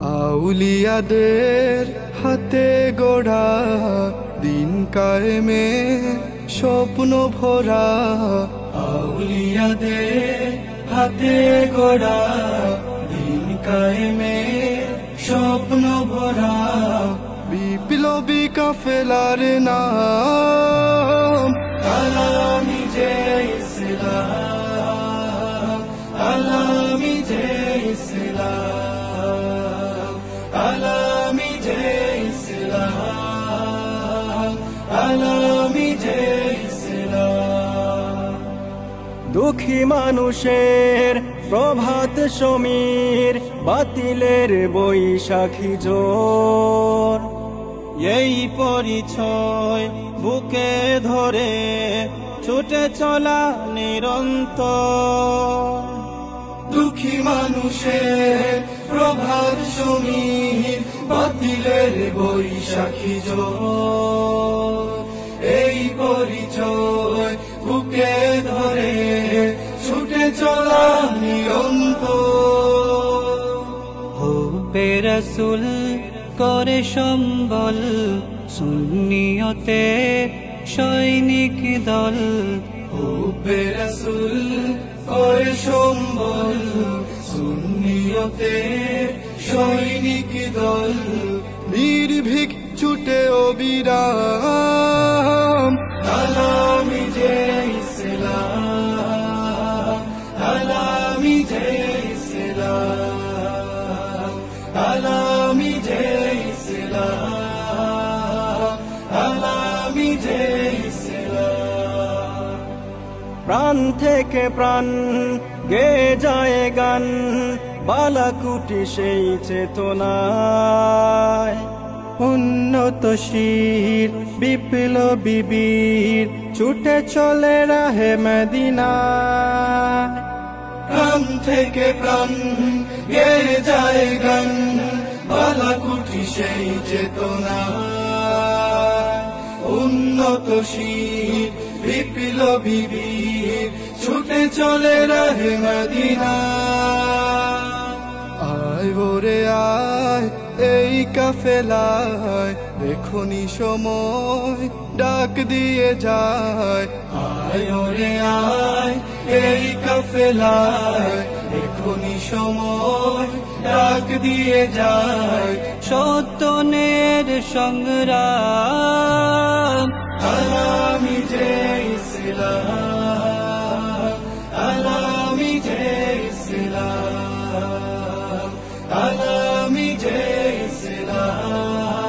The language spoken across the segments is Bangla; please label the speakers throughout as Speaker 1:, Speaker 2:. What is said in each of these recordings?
Speaker 1: আউলিয়াদের হাতে গড়া দিন কায়েমের স্বপ্ন ভরা। আউলিয়াদের হাতে গড়া দিন কায়েমের স্বপ্ন ভরা। বিপ্লবী কাফেলার নাম আলামি যে ইসলাম, আলামি যে ইসলাম, আলামি যে ইসলাম, আলামি যে ইসলাম। দুঃখী মানুষের প্রভাত সমীর, বাতিলের বৈশাখী জোর। এই পরিচয় বুকে ধরে ছুটে চলা নিরন্তর। দুঃখী মানুষের প্রভাত সমীর, বাতিলের বৈশাখী জোর। এই পরিচয় বুকে ধরে ছুটে চলা নিরন্তর।
Speaker 2: হুব্বে রাসূল করে সম্বল, সুন্নিয়তে সৈনিক দল।
Speaker 1: হুব্বে রাসূল করে সম্বল, সুন্নিয়তে সৈনিক দল। নির্ভীক ছুটে অবিরাম আলামি যে ইসলাম, আলামি যে ইসলাম, আলামি যে ইসলাম, আলামি যে ইসলাম।
Speaker 2: প্রাণ থেকে প্রাণ গে যায় গান, বালাকুটি সেই চেতনায়। উন্নত শির বিপ্লবী বীর, ছুটে চলে রাহে মদিনায়।
Speaker 1: প্রাণ থেকে প্রাণ গে যায় গান, বালাকুটি সেই চেতনা। উন্নত শির বিপ্লবী বীর, ছুটে চলে রাহে মদিনা। আয় ওরে আয় এই কাফেলায়, এখনি সময় ডাক দিয়ে যায়। আয় ওরে আয় এই কাফেলায়, এখনি সময় ডাক দিয়ে যায়।
Speaker 2: সত্যনের সংগ্রাম
Speaker 1: আলামি যে ইসলাম, আলামি যে ইসলাম, আলামি যে ইসলাম,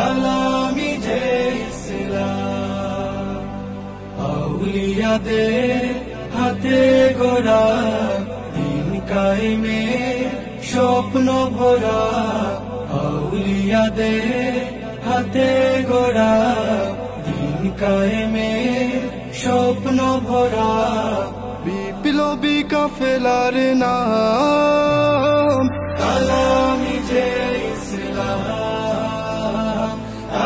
Speaker 1: আলামি যে ইসলাম। আউলিয়াদের হাতে গড়া দিন কায়েমের স্বপ্ন ভরা। আউলিয়াদের হাতে গড়া দিন কায়েমের স্বপ্ন ভরা। বিপ্লবী কাফেলার নাম আলামি যে ইসলাম,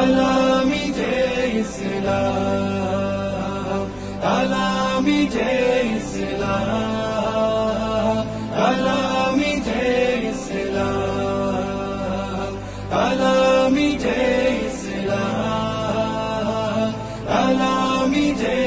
Speaker 1: আলামি যে ইসলাম, আলামি যে ইসলাম, আলামি যে ইসলাম, আলামি যে ইসলাম, আলামি যে